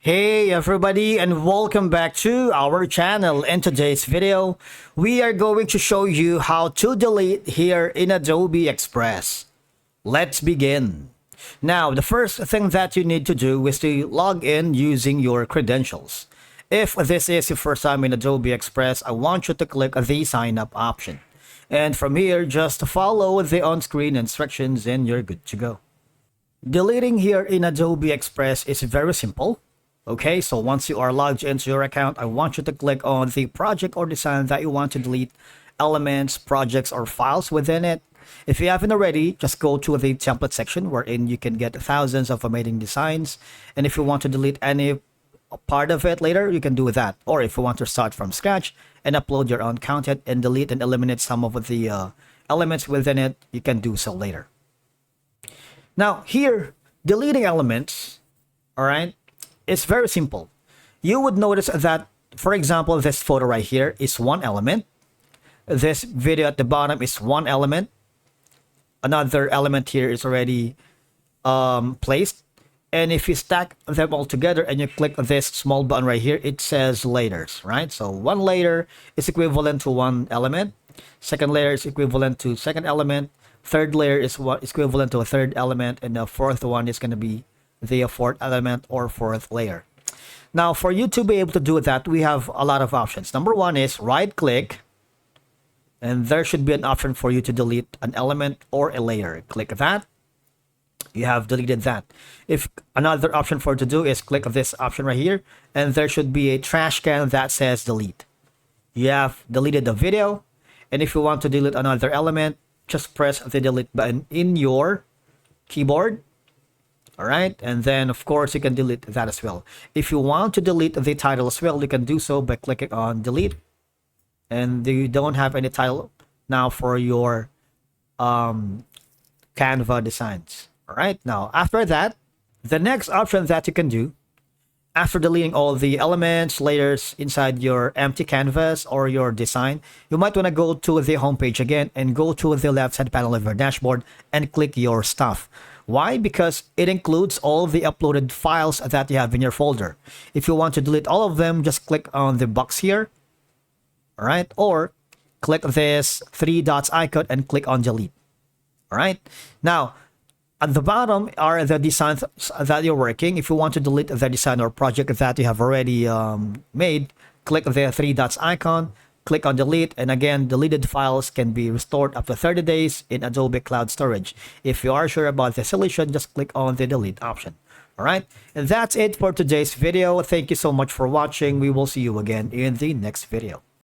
Hey everybody, and welcome back to our channel. In today's video, we are going to show you how to delete here in Adobe Express. Let's begin. Now, the first thing that you need to do is to log in using your credentials. If this is your first time in Adobe Express, I want you to click the sign up option. And from here, just follow the on-screen instructions and you're good to go. Deleting here in Adobe Express is very simple. Okay, so once you are logged into your account, I want you to click on the project or design that you want to delete, elements, projects, or files within it. If you haven't already, just go to the template section wherein you can get thousands of amazing designs. And if you want to delete any part of it later, you can do that. Or if you want to start from scratch and upload your own content and delete and eliminate some of the elements within it, you can do so later. Now here, deleting elements, all right, it's very simple. You would notice that, for example, this photo right here is one element. This video at the bottom is one element. Another element here is already placed. And if you stack them all together and you click this small button right here, it says layers, right? So one layer is equivalent to one element. Second layer is equivalent to second element. Third layer is what is equivalent to a third element. And the fourth one is going to be the fourth element or fourth layer. Now, for you to be able to do that, we have a lot of options. Number one is right click, and there should be an option for you to delete an element or a layer. Click that. You have deleted that. If another option for you to do is click this option right here, and there should be a trash can that says delete. You have deleted the video, and if you want to delete another element, just press the delete button in your keyboard. All right, and then of course you can delete that as well. If you want to delete the title as well, you can do so by clicking on delete, and you don't have any title now for your Canva designs. All right, now after that, the next option that you can do after deleting all the elements, layers inside your empty canvas or your design, you might want to go to the home page again and go to the left side panel of your dashboard and click your stuff. Why? Because it includes all the uploaded files that you have in your folder. If you want to delete all of them, just click on the box here. All right. Or click this three dots icon and click on delete. All right. Now, at the bottom are the designs that you're working. If you want to delete the design or project that you have already made, click the three dots icon. Click on delete, and again, deleted files can be restored up to 30 days in Adobe Cloud Storage. If you are sure about the solution, just click on the delete option. All right, and that's it for today's video. Thank you so much for watching. We will see you again in the next video.